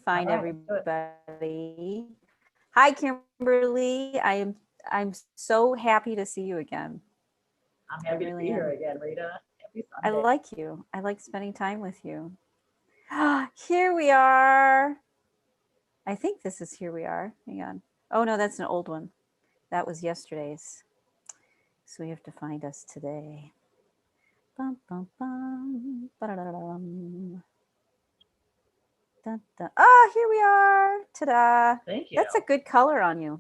find everybody. Hi, Kimberly. I'm so happy to see you again. I'm happy to be here again, Rita. Happy I Sunday. like you. I like spending time with you. Here we are. I think this is Here We Are. Hang on. Oh, no, that's an old one. That was yesterday's. So we have to find us today. Bum, bum, bum. Ba-da-da-da-dum. Dun, dun. Oh, here we are. Ta-da. Thank you. That's a good color on you.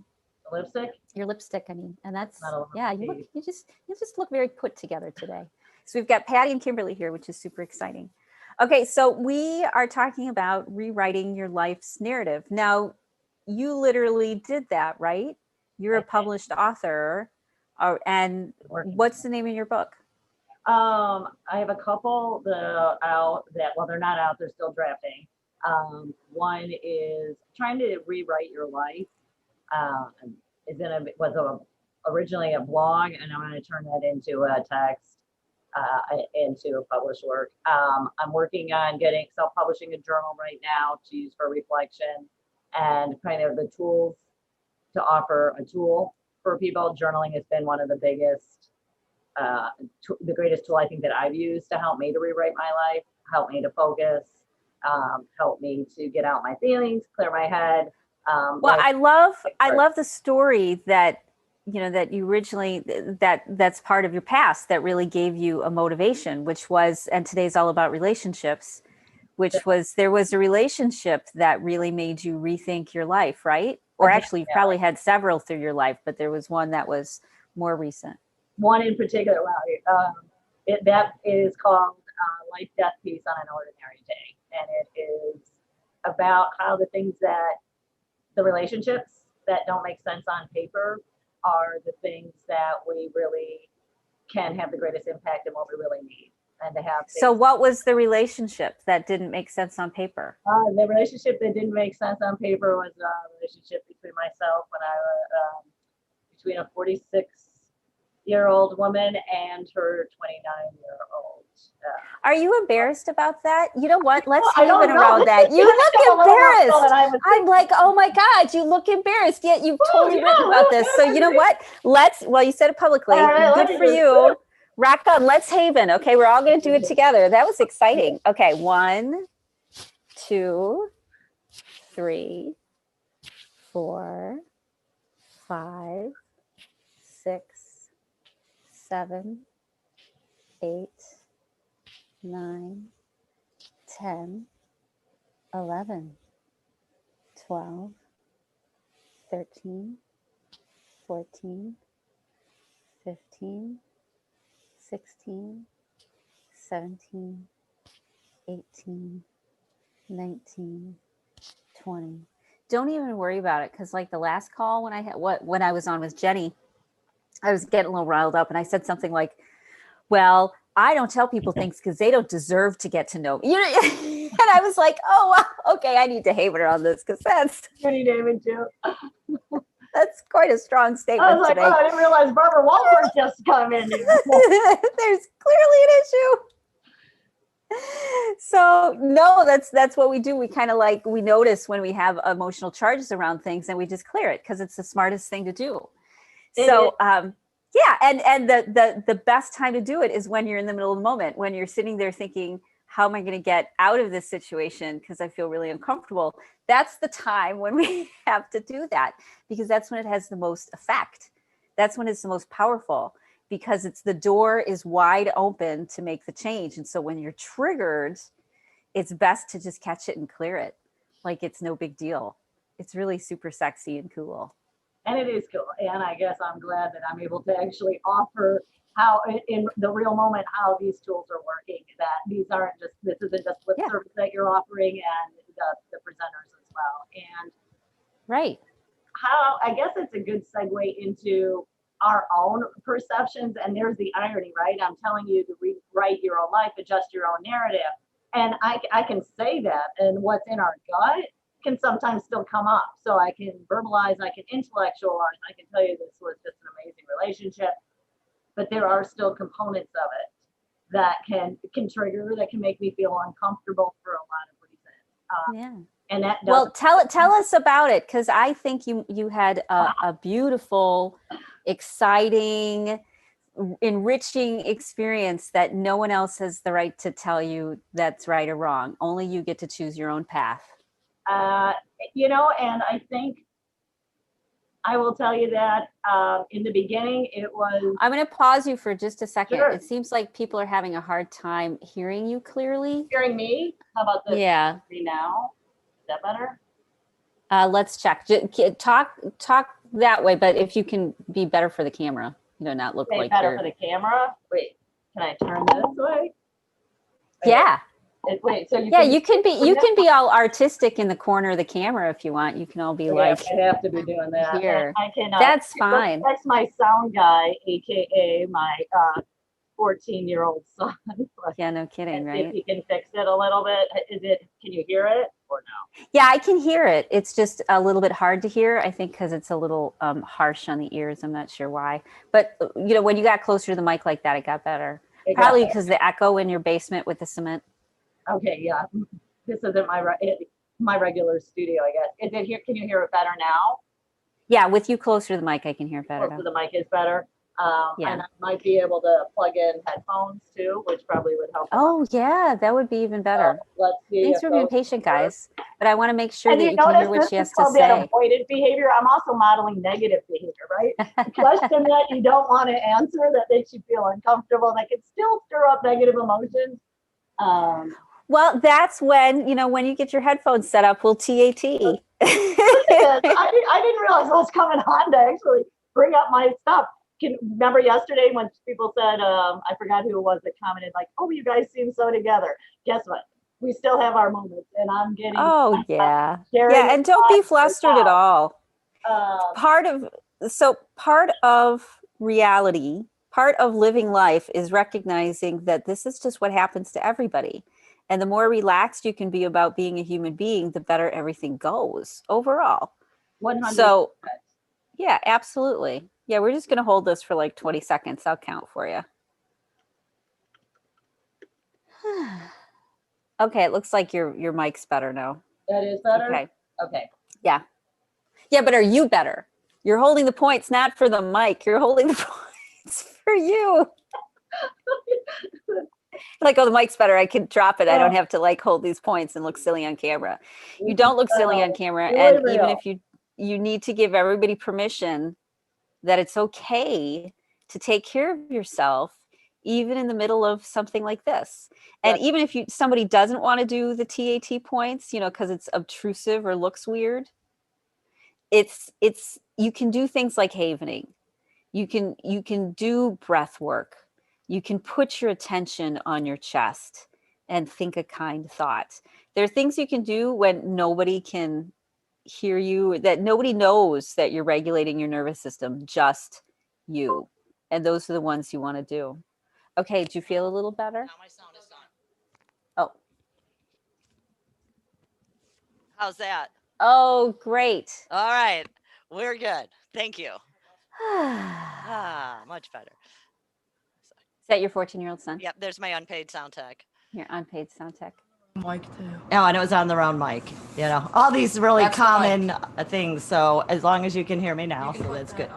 The lipstick? Your lipstick, I mean. And that's, Not a yeah, you just look very put together today. So we've got Patty and Kimberly here, which is super exciting. Okay, so we are talking about rewriting your life's narrative. Now, you literally did that, right? You're a published author. And what's the name of your book? I have a couple that are out that, well, they're not out, they're still drafting. One is Trying to Rewrite Your Life. Was originally a blog, and I'm going to turn that into a text, into a published work. I'm working on self-publishing a journal right now to use for reflection and kind of the tools to offer a tool for people. Journaling has been one of the biggest, the greatest tool I think that I've used to help me to rewrite my life, help me to focus, help me to get out my feelings, clear my head. Well, I love the story that you originally, that's part of your past that really gave you a motivation, which was, and today's all about relationships, which was, there was a relationship that really made you rethink your life, right? Or actually, you've probably had several through your life, but there was one that was more recent. One in particular, that is called Life, Death, Peace on an Ordinary Day. And it is about how the relationships that don't make sense on paper are the things that we really can have the greatest impact and what we really need. And to have. So what was the relationship that didn't make sense on paper? The relationship that didn't make sense on paper was a relationship between myself when I was between a 46-year-old woman and her 29-year-old. Are you embarrassed about that? You know what? Let's haven around that. You look embarrassed. I'm like, oh my God, you look embarrassed. Yet you've totally written about this. So you know what? You said it publicly. Good for you. Rock on. Let's haven. Okay, we're all going to do it together. That was exciting. Okay, 1, 2, 3, 4, 5, 6, 7, 8, 9, 10, 11, 12, 13, 14, 15, 16, 17, 18, 19, 20. Don't even worry about it, because like the last call when I was on with Jenny, I was getting a little riled up and I said something like, well, I don't tell people things because they don't deserve to get to know me. And I was like, oh, okay, I need to haven her on this because that's pretty damn too. That's quite a strong statement. I was like, today. oh, I didn't realize Barbara Walters just come in here. There's clearly an issue. So no, that's what we do. We kind of we notice when we have emotional charges around things and we just clear it because it's the smartest thing to do. So yeah, and the best time to do it is when you're in the middle of the moment, when you're sitting there thinking, how am I going to get out of this situation because I feel really uncomfortable? That's the time when we have to do that, because that's when it has the most effect. That's when it's the most powerful, because the door is wide open to make the change. And so when you're triggered, it's best to just catch it and clear it. Like it's no big deal. It's really super sexy and cool. And it is cool. And I guess I'm glad that I'm able to actually offer how in the real moment, how these tools are working, that this isn't just lip service that you're offering, and the presenters as well. And right. How, I guess it's a good segue into our own perceptions. And there's the irony, right? I'm telling you to rewrite your own life, adjust your own narrative. And I can say that, and what's in our gut can sometimes still come up. So I can verbalize, I can intellectualize, I can tell you this was just an amazing relationship, but there are still components of it that can trigger, that can make me feel uncomfortable for a lot of reasons. And that Well, doesn't. tell us about it, because I think you had a beautiful, exciting, enriching experience that no one else has the right to tell you that's right or wrong. Only you get to choose your own path. You know, and I think I will tell you that in the beginning, it was. I'm going to pause you for just a second. Sure. It seems like people are having a hard time hearing you clearly. Hearing me? How about this? Yeah. Me now? Is that better? Let's check. Talk that way, but if you can be better for the camera, not look like better you're. for the camera. Wait, can I turn this way? Yeah. Wait, so you can be all artistic in the corner of the camera if you want. You can all be like. I have to be doing that. Here. I can. That's fine. That's my sound guy, aka my 14-year-old son. Yeah, no kidding, right? If you can fix it a little bit, can you hear it or no? Yeah, I can hear it. It's just a little bit hard to hear, I think, because it's a little harsh on the ears. I'm not sure why. But, when you got closer to the mic like that, it got better. Probably because the echo in your basement with the cement. Okay, yeah. This isn't my regular studio, I guess. Is it here? Can you hear it better now? Yeah, with you closer to the mic, I can hear it better. Closer to the mic is better. Yeah. And I might be able to plug in headphones too, which probably would help. Oh, yeah, that would be even better. Let's see. Thanks for being patient, guys. But I want to make sure that you can hear what she has to called say. That avoidant behavior. I'm also modeling negative behavior, right? A question that you don't want to answer that makes you feel uncomfortable, that can still stir up negative emotions. Well, that's when, when you get your headphones set up, we'll TAT. I didn't realize what was coming on to actually bring up my stuff. Remember yesterday when people said, I forgot who it was that commented, like, oh, you guys seem so together. Guess what? We still have our moments, and I'm getting. Oh, yeah. Yeah, and don't be flustered at all. Part of reality, part of living life is recognizing that this is just what happens to everybody. And the more relaxed you can be about being a human being, the better everything goes overall. 100%. So, yeah, absolutely. Yeah, we're just going to hold this for like 20 seconds. I'll count for you. Okay, it looks like your mic's better now. That is better? Okay. Yeah. Yeah, but are you better? You're holding the points not for the mic. You're holding the points for you. Like, oh, the mic's better. I can drop it. I don't have to hold these points and look silly on camera. You don't look silly on camera. And even if you need to give everybody permission that it's okay to take care of yourself, even in the middle of something like this. And even if somebody doesn't want to do the TAT points, because it's obtrusive or looks weird, it's you can do things like havening. You can do breath work. You can put your attention on your chest and think a kind thought. There are things you can do when nobody can hear you, that nobody knows that you're regulating your nervous system, just you. And those are the ones you want to do. Okay, do you feel a little better? Now my sound is on. Oh. How's that? Oh, great. All right. We're good. Thank you. Is Much better. that your 14-year-old son? Yep, there's my unpaid sound tech. Your unpaid sound tech. Mic too. Oh, and it was on the round mic. All these really That's the common things. So as long as you can hear me now, so that's good.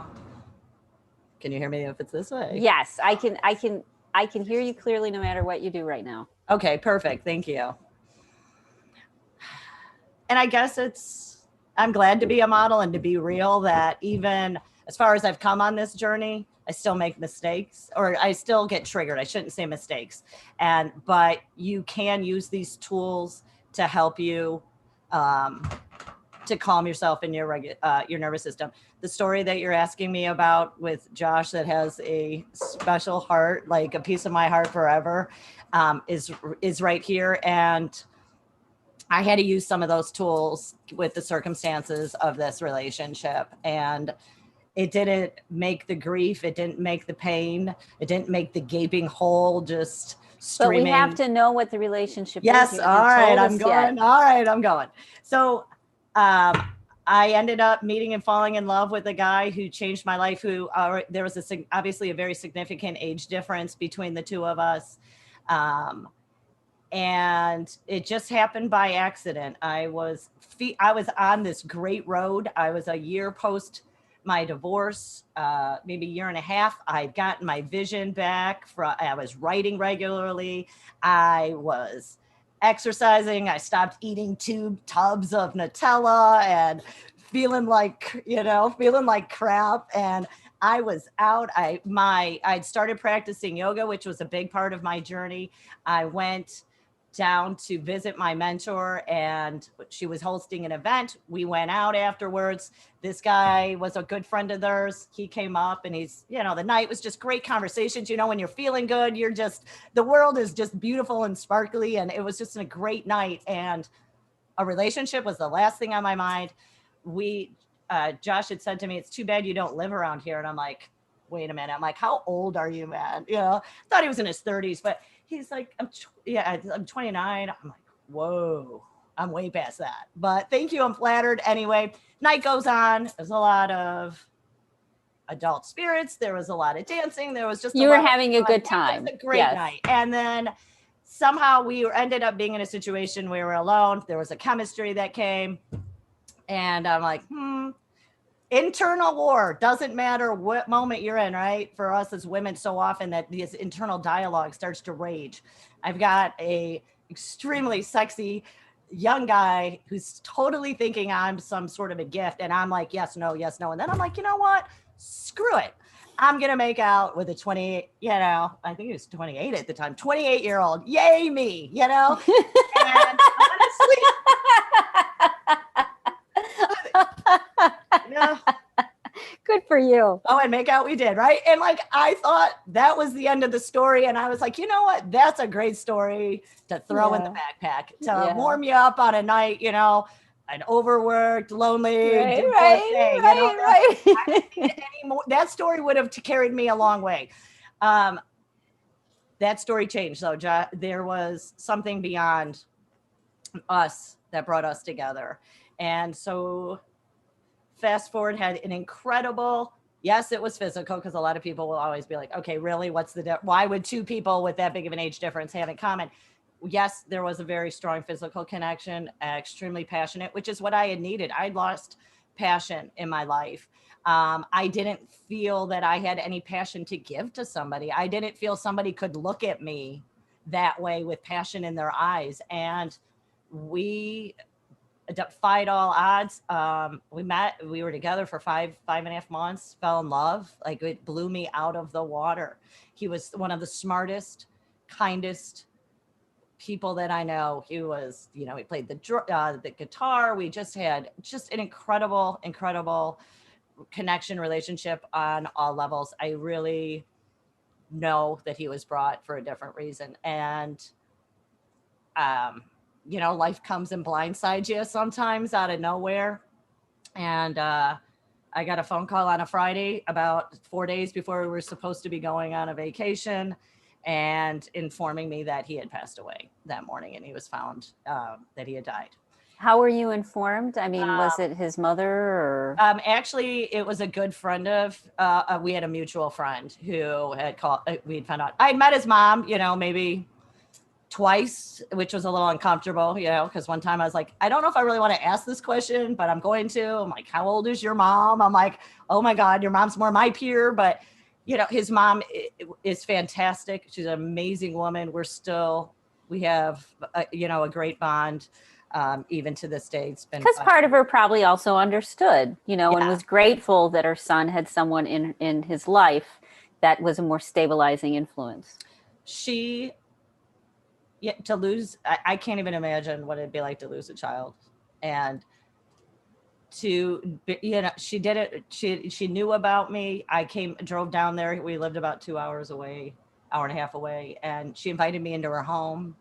Can you hear me if it's this way? Yes, I can hear you clearly no matter what you do right now. Okay, perfect. Thank you. And I guess I'm glad to be a model and to be real, that even as far as I've come on this journey, I still make mistakes, or I still get triggered. I shouldn't say mistakes. But you can use these tools to help you to calm yourself in your nervous system. The story that you're asking me about with Josh that has a special heart, like a piece of my heart forever, is right here. And I had to use some of those tools with the circumstances of this relationship. And it didn't make the grief. It didn't make the pain. It didn't make the gaping hole just streaming. But we have to know what the relationship yes, is. Yes. All right. I'm going. All right. I'm going. So I ended up meeting and falling in love with a guy who changed my life, there was obviously a very significant age difference between the two of us. And it just happened by accident. I was on this great road. I was a year post my divorce, maybe a year and a half. I'd gotten my vision back. I was writing regularly. I was exercising. I stopped eating 2 tubs of Nutella and feeling like crap. And I was out. I'd started practicing yoga, which was a big part of my journey. I went down to visit my mentor, and she was hosting an event. We went out afterwards. This guy was a good friend of theirs. He came up, and the night was just great conversations. When you're feeling good, the world is just beautiful and sparkly. And it was just a great night. And a relationship was the last thing on my mind. Josh had said to me, "It's too bad you don't live around here." And I'm like, wait a minute. I'm like, how old are you, man? I thought he was in his 30s, but he's like, I'm 29. I'm like, whoa, I'm way past that. But thank you. I'm flattered. Anyway, night goes on. There's a lot of adult spirits. There was a lot of dancing. There was just You were having a good time. It was a great night. And then somehow we ended up being in a situation where we were alone. There was a chemistry that came. And I'm like, internal war. Doesn't matter what moment you're in, right? For us as women, so often that this internal dialogue starts to rage. I've got a extremely sexy young guy who's totally thinking I'm some sort of a gift. And I'm like, yes, no. And then I'm like, you know what? Screw it. I'm going to make out with a 20, I think he was 28 at the time, 28-year-old. Yay me, And honestly, Good for you. Oh, and make out we did, right? And I thought that was the end of the story. And I was like, you know what? That's a great story to throw in the backpack to warm you up on a night, an overworked, lonely, right. That story would have carried me a long way. That story changed, though. There was something beyond us that brought us together. And so fast forward, had an incredible, yes, it was physical, because a lot of people will always be like, okay, really, why would 2 people with that big of an age difference have in common? Yes, there was a very strong physical connection, extremely passionate, which is what I had needed. I'd lost passion in my life. I didn't feel that I had any passion to give to somebody. I didn't feel somebody could look at me that way with passion in their eyes. And we defied all odds. We were together for 5.5 months, fell in love. It blew me out of the water. He was one of the smartest, kindest people that I know. He was, he played the guitar. We just had an incredible connection, relationship on all levels. I really know that he was brought for a different reason. And, life comes and blindsides you sometimes out of nowhere. And I got a phone call on a Friday about 4 days before we were supposed to be going on a vacation, and informing me that he had passed away that morning, and he was found that he had died. How were you informed? I mean, was it his mother or? Actually, it was a good friend of, we had a mutual friend who had called, we'd found out. I had met his mom, maybe twice, which was a little uncomfortable, because one time I was like, I don't know if I really want to ask this question, but I'm going to. I'm like, how old is your mom? I'm like, oh my God, your mom's more my peer. But, his mom is fantastic. She's an amazing woman. We have, a great bond. Even to this day, it's been because part of her probably also understood, and was grateful that her son had someone in his life that was a more stabilizing influence. To lose, I can't even imagine what it'd be like to lose a child. And she did it. She knew about me. I drove down there. We lived about 2 hours away, hour and a half away. And she invited me into her home.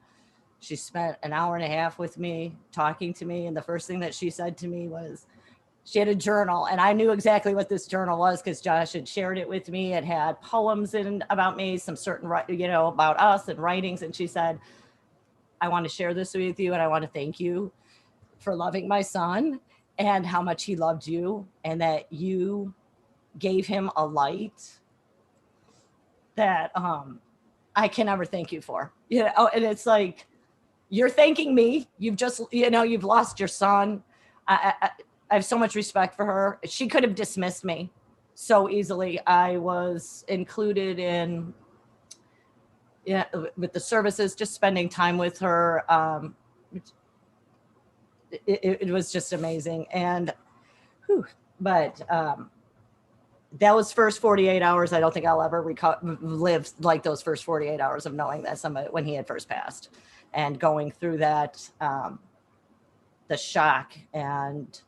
She spent an hour and a half with me, talking to me. And the first thing that she said to me was, she had a journal, and I knew exactly what this journal was because Josh had shared it with me. It had poems about me, some certain, about us and writings. And she said, I want to share this with you, and I want to thank you for loving my son and how much he loved you, and that you gave him a light that I can never thank you for. And it's like, you're thanking me. You've just, you've lost your son. I have so much respect for her. She could have dismissed me so easily. I was included in, with the services, just spending time with her. It was just amazing. And, but those first 48 hours, I don't think I'll ever live like those first 48 hours of knowing that somebody, when he had first passed, and going through that, the shock and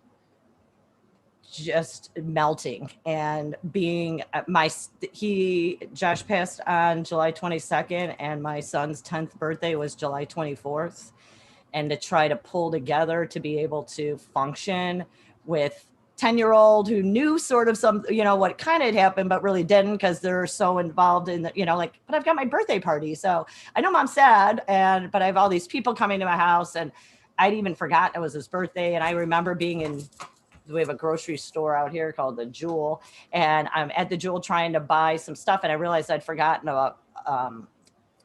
just melting and being Josh passed on July 22nd, and my son's 10th birthday was July 24th. And to try to pull together to be able to function with 10-year-old who knew sort of some, what kind of had happened, but really didn't, because they're so involved in the, but I've got my birthday party. So I know mom's sad, but I have all these people coming to my house, and I'd even forgotten it was his birthday. And I remember we have a grocery store out here called the Jewel, and I'm at the Jewel trying to buy some stuff. And I realized I'd forgotten about,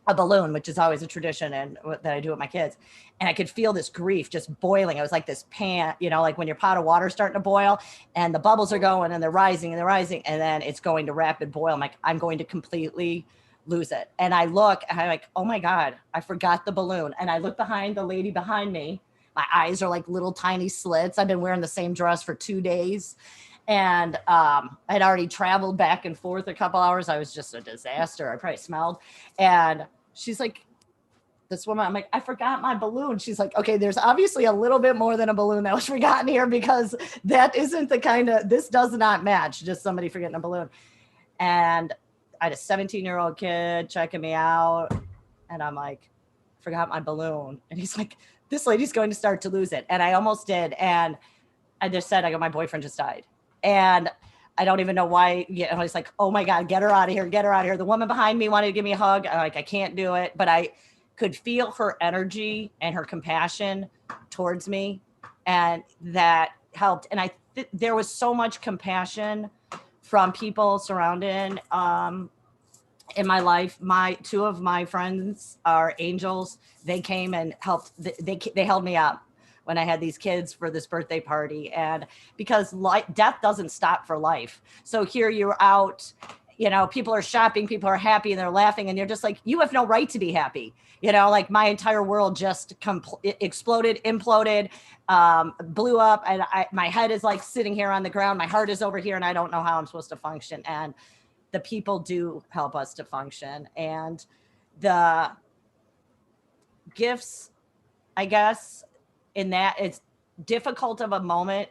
a balloon, which is always a tradition and that I do with my kids. And I could feel this grief just boiling. It was like this pan, like when your pot of water is starting to boil and the bubbles are going and they're rising and they're rising, and then it's going to rapid boil. I'm like, I'm going to completely lose it. And I look and I'm like, oh my God, I forgot the balloon. And I look behind the lady behind me. My eyes are like little tiny slits. I've been wearing the same dress for 2 days. And I'd already traveled back and forth a couple hours. I was just a disaster. I probably smelled. And she's like, this woman, I'm like, I forgot my balloon. She's like, okay, there's obviously a little bit more than a balloon that was forgotten here, because that isn't this does not match just somebody forgetting a balloon. And I had a 17-year-old kid checking me out, and I'm like, forgot my balloon. And he's like, this lady's going to start to lose it. And I almost did. And I just said, my boyfriend just died. And I don't even know why. I was like, oh my God, get her out of here. Get her out of here. The woman behind me wanted to give me a hug. I'm like, I can't do it. But I could feel her energy and her compassion towards me. And that helped. And there was so much compassion from people surrounding in my life. Two of my friends are angels. They came and helped. They held me up when I had these kids for this birthday party. And because death doesn't stop for life. So here you're out, people are shopping, people are happy, and they're laughing, and you're just like, you have no right to be happy. Like my entire world just exploded, imploded, blew up. And my head is like sitting here on the ground. My heart is over here, and I don't know how I'm supposed to function. And the people do help us to function. And the gifts, I guess, in that it's difficult of a moment.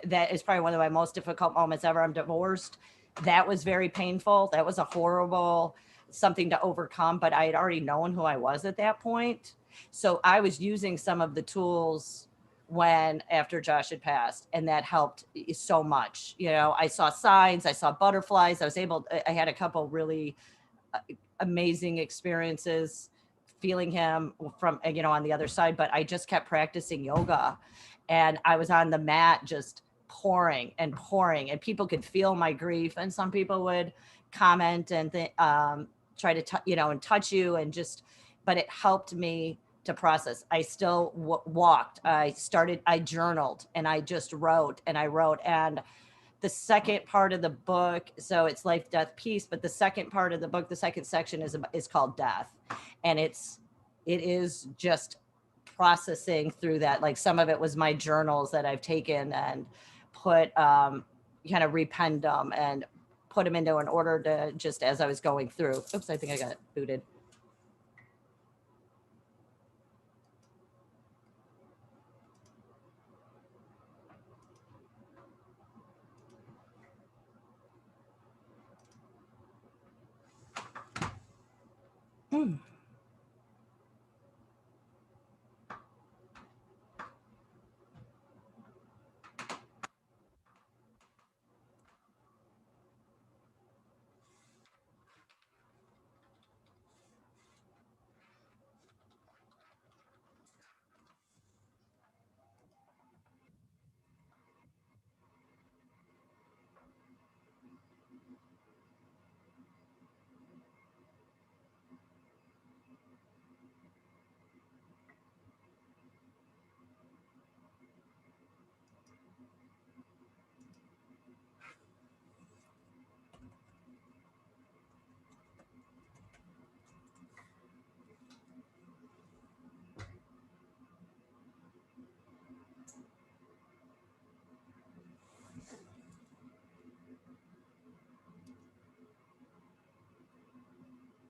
That is probably one of my most difficult moments ever. I'm divorced. That was very painful. That was a horrible something to overcome, but I had already known who I was at that point. So I was using some of the tools after Josh had passed, and that helped so much. I saw signs, I saw butterflies. I had a couple really amazing experiences feeling him from, on the other side, but I just kept practicing yoga, and I was on the mat just pouring, and people could feel my grief, and some people would comment and try to and touch you, and but it helped me to process. I still walked. I journaled, and I just wrote. And the second part of the book, so it's life, death, peace, but the second part of the book, the second section is called death. And it is just processing through that. Like some of it was my journals that I've taken and put, kind of repenned them and put them into an order to just as I was going through. Oops, I think I got booted.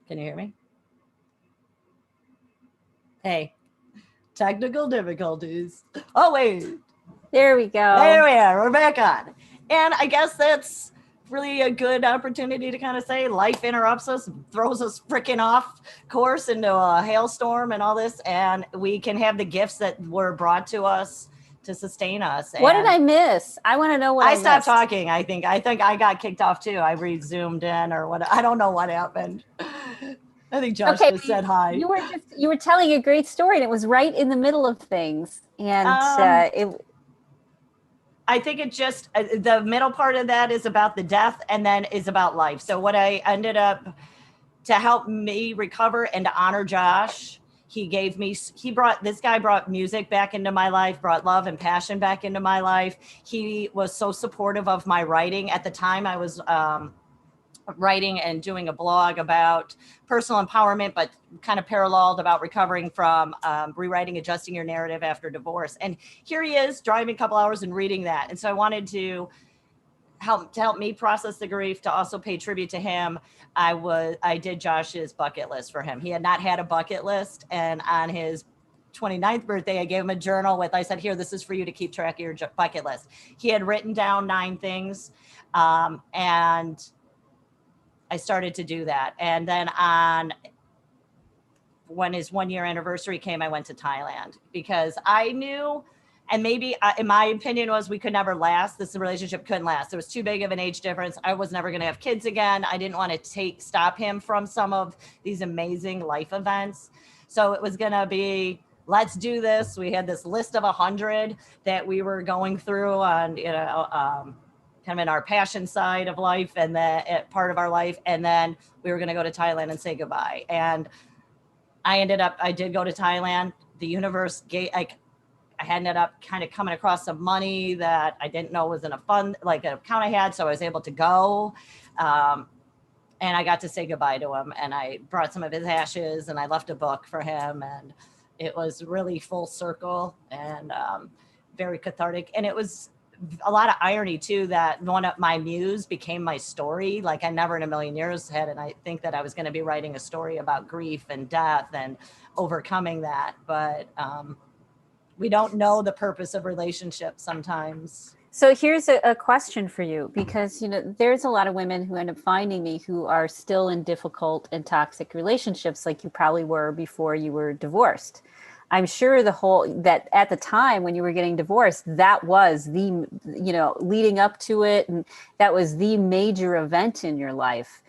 Can you hear me? Hey, technical difficulties. Oh, wait. There we go. There we are. We're back on. And I guess that's really a good opportunity to kind of say life interrupts us, throws us freaking off course into a hailstorm and all this. And we can have the gifts that were brought to us to sustain us. What did I miss? I want to know what I stopped missed. talking. I think I got kicked off too. I resumed in or what. I don't know what happened. I think Josh just said hi. You were telling a great story, and it was right in the middle of things. And I think it just the middle part of that is about the death, and then is about life. So what I ended up to help me recover and to honor Josh. This guy brought music back into my life, brought love and passion back into my life. He was so supportive of my writing. At the time, I was writing and doing a blog about personal empowerment, but kind of paralleled about recovering from rewriting, adjusting your narrative after divorce. And here he is driving a couple hours and reading that. And so I wanted to help me process the grief, to also pay tribute to him. I did Josh's bucket list for him. He had not had a bucket list. And on his 29th birthday, I gave him a journal I said, here, this is for you to keep track of your bucket list. He had written down 9 things. And I started to do that. And then when his 1-year anniversary came, I went to Thailand because I knew, and maybe in my opinion was, we could never last. This relationship couldn't last. There was too big of an age difference. I was never going to have kids again. I didn't want to stop him from some of these amazing life events. So it was going to be, let's do this. We had this list of 100 that we were going through on, kind of in our passion side of life and the part of our life. And then we were going to go to Thailand and say goodbye. And I did go to Thailand. The universe I ended up kind of coming across some money that I didn't know was in a fund, like an account I had. So I was able to go. And I got to say goodbye to him. And I brought some of his ashes and I left a book for him. And it was really full circle and very cathartic. And it was a lot of irony too, that one of my muse became my story. Like I never in a million years had, and I think that I was going to be writing a story about grief and death and overcoming that. But we don't know the purpose of relationships sometimes. So here's a question for you, because, there's a lot of women who end up finding me who are still in difficult and toxic relationships, like you probably were before you were divorced. I'm sure that at the time when you were getting divorced, that was the, leading up to it. And that was the major event in your life.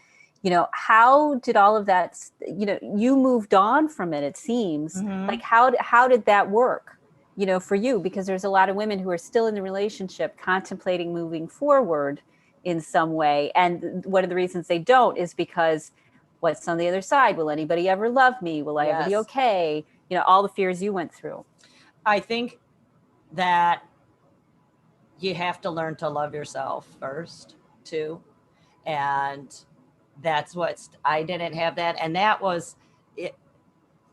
How did all of that, you moved on from it, it seems. Mm-hmm. Like, how did that work, for you? Because there's a lot of women who are still in the relationship contemplating moving forward in some way. And one of the reasons they don't is because what's on the other side? Will anybody ever love me? Will I ever be okay? All the fears you went through. I think that you have to learn to love yourself first too. And that's I didn't have that. And that was it.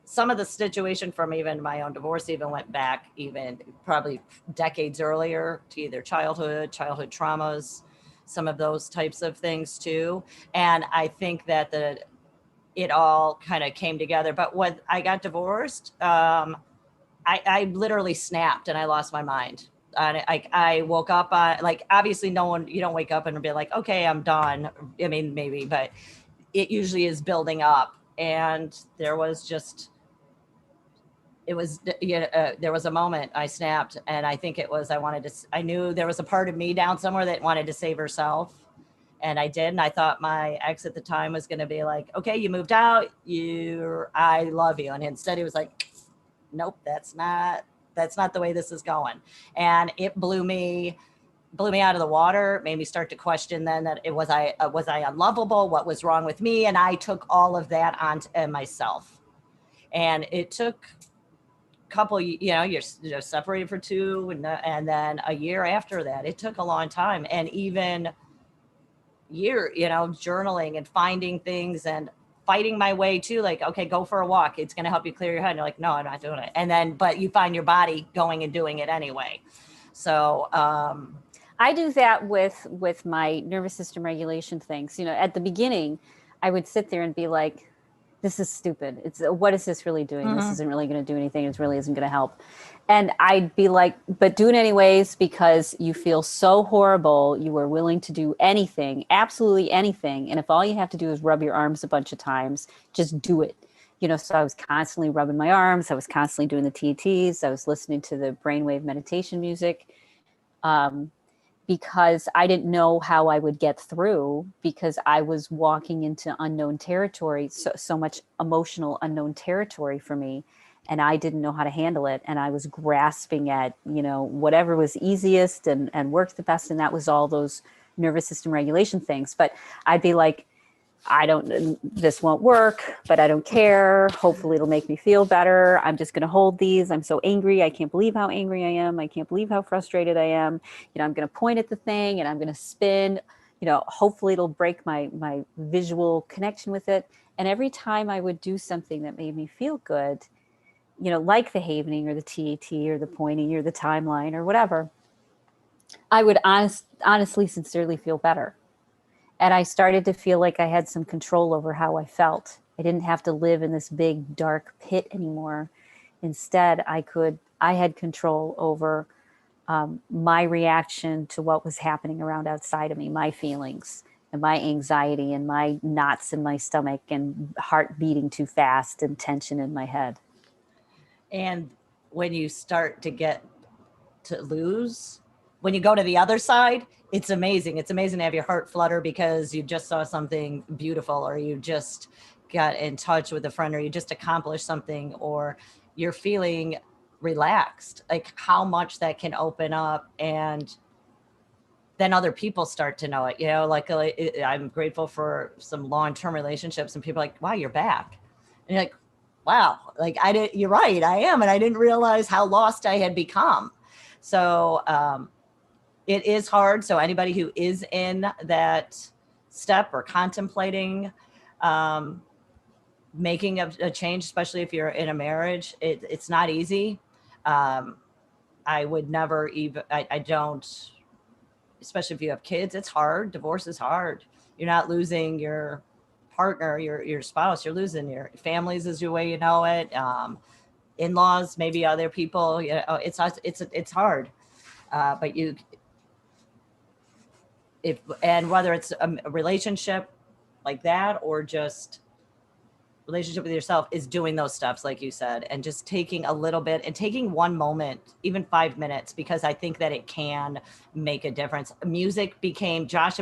Some of the situation from even my own divorce even went back even probably decades earlier to either childhood traumas, some of those types of things too. And I think that it all kind of came together. But when I got divorced, I literally snapped and I lost my mind. And I woke up obviously you don't wake up and be like, okay, I'm done. I mean, maybe, but it usually is building up. And there was a moment I snapped. And I think it was, I knew there was a part of me down somewhere that wanted to save herself. And I did. And I thought my ex at the time was going to be like, okay, you moved out. I love you. And instead he was like, nope, that's not the way this is going. And it blew me out of the water, made me start to question then that was I unlovable? What was wrong with me? And I took all of that on myself. And it took a couple, you're separated for 2 and then a year after that, it took a long time. And even journaling and finding things and fighting my way too, like, okay, go for a walk. It's going to help you clear your head. And you're like, no, I'm not doing it. And then, but you find your body going and doing it anyway. So, I do that with my nervous system regulation things. At the beginning, I would sit there and be like, this is stupid. It's what is this really doing? This Mhm. isn't really going to do anything. It really isn't going to help. And I'd be like, but do it anyways, because you feel so horrible. You are willing to do anything, absolutely anything. And if all you have to do is rub your arms a bunch of times, just do it. So I was constantly rubbing my arms. I was constantly doing the TTs. I was listening to the brainwave meditation music. Because I didn't know how I would get through, because I was walking into unknown territory, so much emotional unknown territory for me, and I didn't know how to handle it. And I was grasping at, whatever was easiest and worked the best. And that was all those nervous system regulation things. But I'd be like, this won't work, but I don't care. Hopefully it'll make me feel better. I'm just going to hold these. I'm so angry. I can't believe how angry I am. I can't believe how frustrated I am. I'm going to point at the thing and I'm going to spin, hopefully it'll break my visual connection with it. And every time I would do something that made me feel good, like the havening or the TAT or the pointing or the timeline or whatever, I would honestly, sincerely feel better. And I started to feel like I had some control over how I felt. I didn't have to live in this big dark pit anymore. Instead, I had control over my reaction to what was happening around outside of me, my feelings and my anxiety and my knots in my stomach and heart beating too fast and tension in my head. And when you start to get to lose, when you go to the other side, it's amazing. It's amazing to have your heart flutter because you just saw something beautiful, or you just got in touch with a friend, or you just accomplished something, or you're feeling relaxed. Like how much that can open up, and then other people start to know it. I'm grateful for some long-term relationships, and people are like, wow, you're back. And you're like, wow, like you're right, I am. And I didn't realize how lost I had become. So, it is hard. So anybody who is in that step or contemplating making a change, especially if you're in a marriage, it's not easy. I would never even, I don't, especially if you have kids, it's hard. Divorce is hard. You're not losing your partner, your spouse, you're losing your families as the way you know it. In-laws, maybe other people, it's hard. But whether it's a relationship like that or just relationship with yourself, is doing those steps like you said, and just taking a little bit and taking one moment, even 5 minutes, because I think that it can make a difference. Music Josh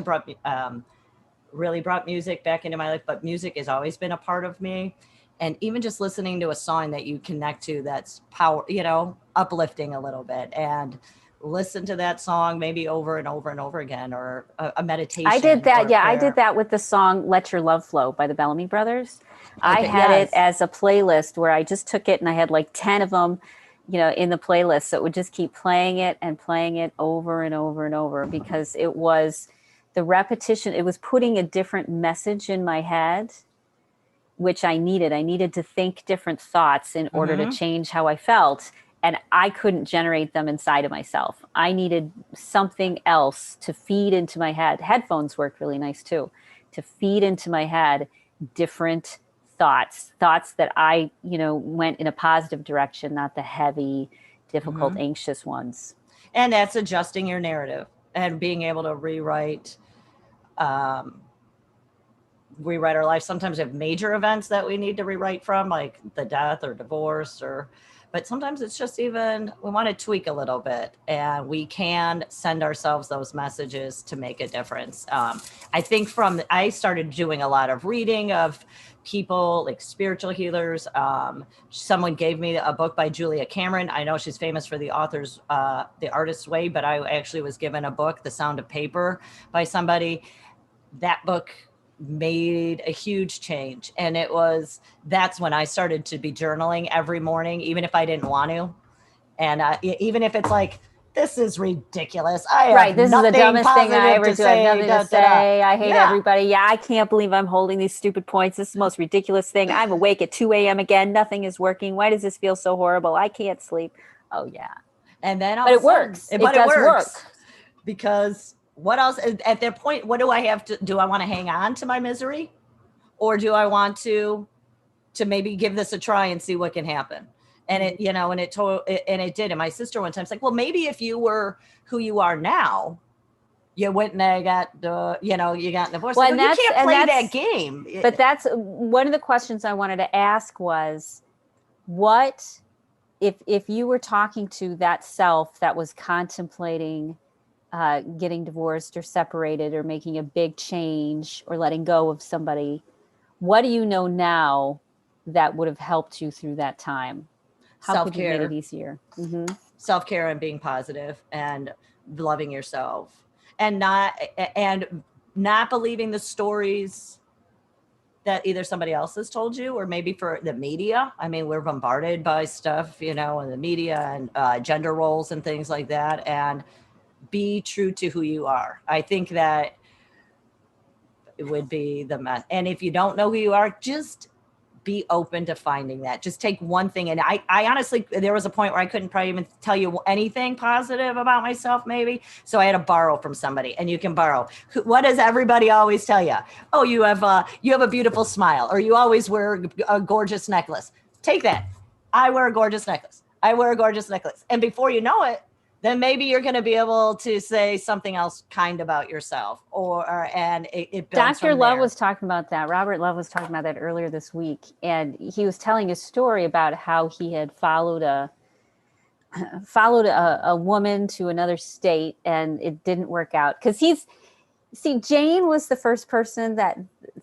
really brought music back into my life, but music has always been a part of me. And even just listening to a song that you connect to, that's uplifting a little bit, and listen to that song maybe over and over and over again, or a meditation. I did that. Yeah, I did that with the song Let Your Love Flow by the Bellamy Brothers. I had it as a playlist where I just took it and I had like 10 of them, in the playlist. So it would just keep playing it over and over and over, because it was the repetition. It was putting a different message in my head, which I needed. I needed to think different thoughts in order to change how I felt. And I couldn't generate them inside of myself. I needed something else to feed into my head. Headphones worked really nice too, to feed into my head different thoughts that I, went in a positive direction, not the heavy, difficult, anxious ones. And that's adjusting your narrative and being able to rewrite our life. Sometimes we have major events that we need to rewrite from, like the death or divorce, but sometimes it's just even, we want to tweak a little bit, and we can send ourselves those messages to make a difference. I think I started doing a lot of reading of people like spiritual healers. Someone gave me a book by Julia Cameron. I know she's famous for the Artist's Way, but I actually was given a book, The Sound of Paper, by somebody. That book made a huge change. And that's when I started to be journaling every morning, even if I didn't want to. And even if it's like, this is ridiculous. This is the dumbest thing I ever do. I have nothing to say. I hate everybody. Yeah, I can't believe I'm holding these stupid points. This is the most ridiculous thing. I'm awake at 2 a.m. again. Nothing is working. Why does this feel so horrible? I can't sleep. Oh, yeah. And then but it works. It does work. Because what else at that point, what do I have to do? I want to hang on to my misery, or do I want to to maybe give this a try and see what can happen. And it, you know, and it did. And my sister one time's like, well, maybe if you were who you are now, you went and got, you got divorced. Well, like, you can't play that game. But that's one of the questions I wanted to ask was, what if you were talking to that self that was contemplating getting divorced or separated or making a big change or letting go of somebody, what do you know now that would have helped you through that time? How could you make it easier? Mm-hmm. Self-care and being positive and loving yourself and not believing the stories that either somebody else has told you or maybe for the media. I mean, we're bombarded by stuff, in the media and gender roles and things like that. And be true to who you are. I think that it would be the mess. And if you don't know who you are, just be open to finding that. Just take one thing. And I honestly, there was a point where I couldn't probably even tell you anything positive about myself, maybe. So I had to borrow from somebody, and you can borrow. What does everybody always tell you? Oh, you have a beautiful smile, or you always wear a gorgeous necklace. Take that. I wear a gorgeous necklace. I wear a gorgeous necklace. And before you know it, then maybe you're going to be able to say something else kind about yourself, and it builds. Dr. Love was talking about that. Robert Love was talking about that earlier this week, and he was telling a story about how he had followed a woman to another state, and it didn't work out because Jane was the first person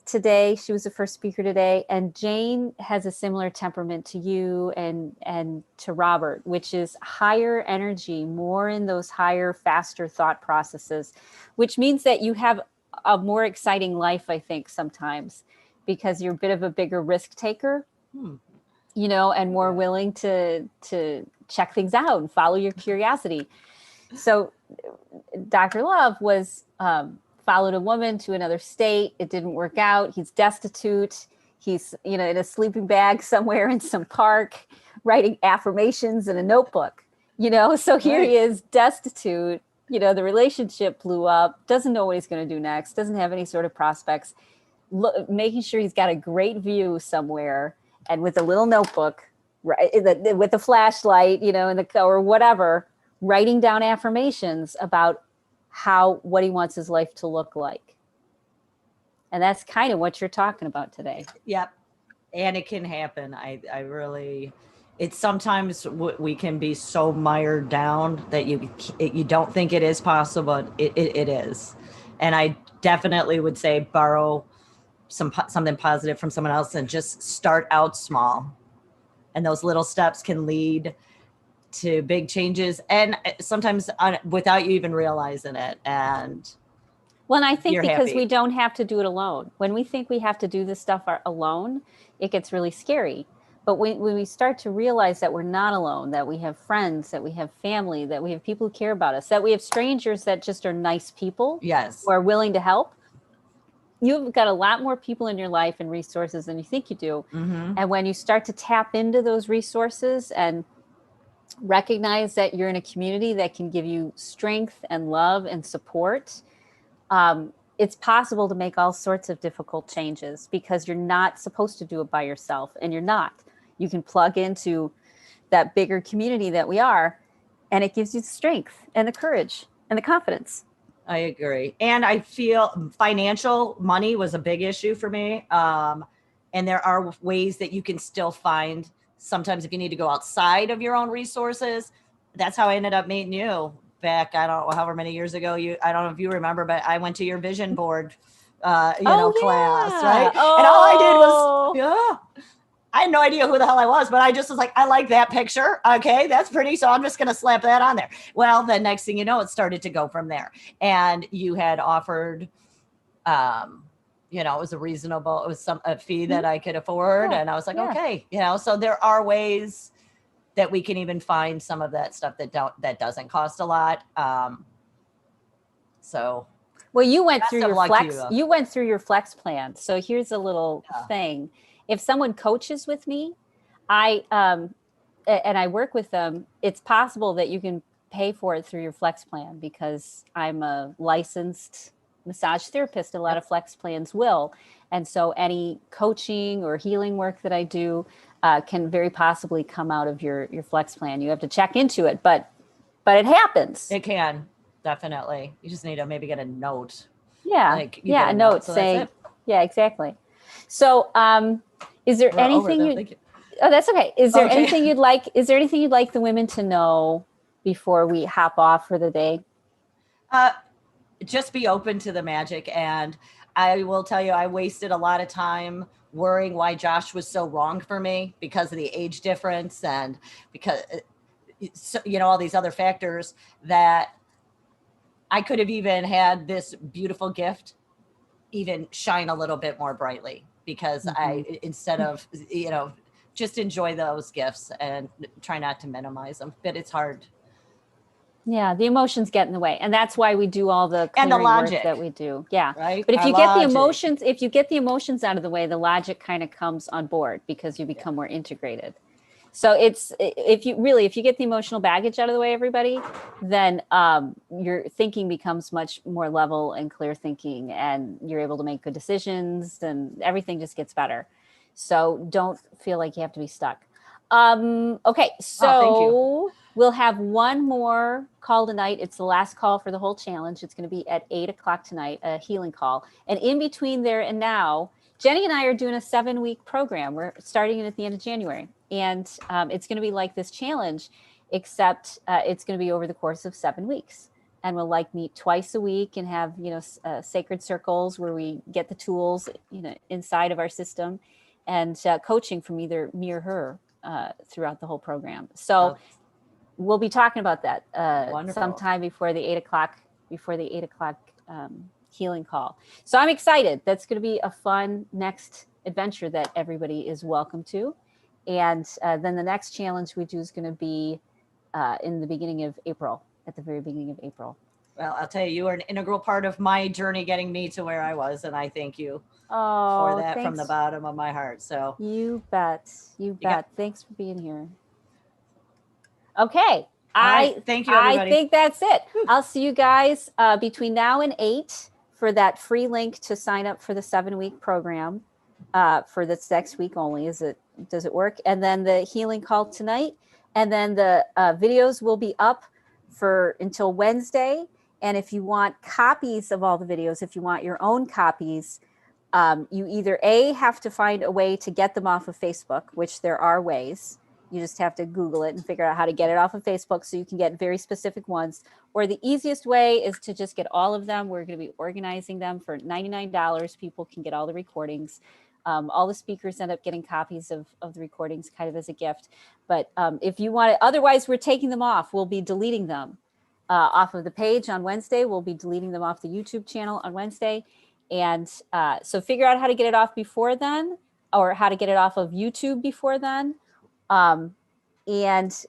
she was the first speaker today, and Jane has a similar temperament to you and to Robert, which is higher energy, more in those higher, faster thought processes, which means that you have a more exciting life, I think, sometimes, because you're a bit of a bigger risk taker, and more willing to check things out and follow your curiosity. So Dr. Love was followed a woman to another state. It didn't work out. He's destitute. He's, in a sleeping bag somewhere in some park, writing affirmations in a notebook, so here he is destitute, the relationship blew up, doesn't know what he's going to do next, doesn't have any sort of prospects, making sure he's got a great view somewhere, and with a little notebook, right, with a flashlight, or whatever, writing down affirmations about what he wants his life to look like. And that's kind of what you're talking about today. Yep. And it can happen. I really, it's sometimes we can be so mired down that you don't think it is possible, but it is. And I definitely would say borrow something positive from someone else and just start out small. And those little steps can lead to big changes, and sometimes without you even realizing it. And I think because we don't have to do it alone. When we think we have to do this stuff alone, it gets really scary. But when we start to realize that we're not alone, that we have friends, that we have family, that we have people who care about us, that we have strangers that just are nice people, yes, who are willing to help, you've got a lot more people in your life and resources than you think you do. Mm-hmm. And when you start to tap into those resources and recognize that you're in a community that can give you strength and love and support, it's possible to make all sorts of difficult changes, because you're not supposed to do it by yourself, and you're not. You can plug into that bigger community that we are, and it gives you the strength and the courage and the confidence. I agree. And I feel financial money was a big issue for me. And there are ways that you can still find. Sometimes if you need to go outside of your own resources, that's how I ended up meeting you back, I don't know, however many years ago. I don't know if you remember, but I went to your vision board, class, right? Oh. And all I did was, I had no idea who the hell I was, but I just was like, I like that picture. Okay, that's pretty. So I'm just going to slap that on there. Well, the next thing you know, it started to go from there. And you had offered, it was it was a fee that I could afford. Yeah. And I was like, okay, so there are ways that we can even find some of that stuff that doesn't cost a lot. Well, you went through your flex plan. So here's a little thing. If someone coaches with me, and I work with them, it's possible that you can pay for it through your flex plan, because I'm a licensed massage therapist. A lot of flex plans will. And so any coaching or healing work that I do can very possibly come out of your flex plan. You have to check into it, but it happens. It can, definitely. You just need to maybe get a note. Yeah. Like you yeah. get A note so saying, that's it. yeah, exactly. So is there We're over anything though. you, Thank you. oh, that's okay. Is there Okay. anything you'd like the women to know before we hop off for the day? Just be open to the magic. And I will tell you, I wasted a lot of time worrying why Josh was so wrong for me because of the age difference and because, all these other factors that I could have even had this beautiful gift even shine a little bit more brightly because I, instead of, just enjoy those gifts and try not to minimize them, but it's hard. Yeah, the emotions get in the way, and that's why we do all the And the clearing work logic. that we do. Yeah, Right. but if Our you get the logic. emotions, out of the way, the logic kind of comes on board because you become more integrated. So it's if you get the emotional baggage out of the way, everybody, then your thinking becomes much more level and clear thinking, and you're able to make good decisions, and everything just gets better. So don't feel like you have to be stuck. Okay, so we'll have one more call tonight. It's the last call for the whole challenge. It's going to be at 8:00 tonight, a healing call. And in between there and now, Jenny and I are doing a 7-week program. We're starting it at the end of January. And it's going to be like this challenge, except it's going to be over the course of 7 weeks. And we'll meet twice a week and have, sacred circles where we get the tools, inside of our system, and coaching from either me or her throughout the whole program. So we'll be talking about that sometime before the 8:00 healing call. So I'm excited. That's going to be a fun next adventure that everybody is welcome to. And then the next challenge we do is going to be in the beginning of April, at the very beginning of April. Well, I'll tell you, you are an integral part of my journey getting me to where I was. And I thank you for that thanks. from the bottom of my heart. So you bet. Thanks for being here. Okay. Thank you, everybody. I think that's it. I'll see you guys between now and 8 for that free link to sign up for the 7-week program for this next week only. Does it work? And then the healing call tonight. And then the videos will be up until Wednesday. And if you want copies of all the videos, if you want your own copies, you either have to find a way to get them off of Facebook, which there are ways. You just have to Google it and figure out how to get it off of Facebook so you can get very specific ones. Or the easiest way is to just get all of them. We're going to be organizing them for $99. People can get all the recordings. All the speakers end up getting copies of the recordings kind of as a gift. But if you want it, otherwise we're taking them off. We'll be deleting them off of the page on Wednesday. We'll be deleting them off the YouTube channel on Wednesday. And so figure out how to get it off before then, or how to get it off of YouTube before then. And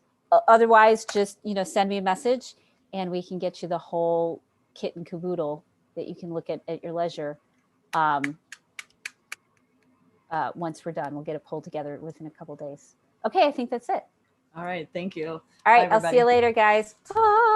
otherwise just, send me a message and we can get you the whole kit and caboodle that you can look at your leisure. Once we're done, we'll get it pulled together within a couple days. Okay. I think that's it. all right. Thank you. All right. Bye, I'll see you later, guys. Bye.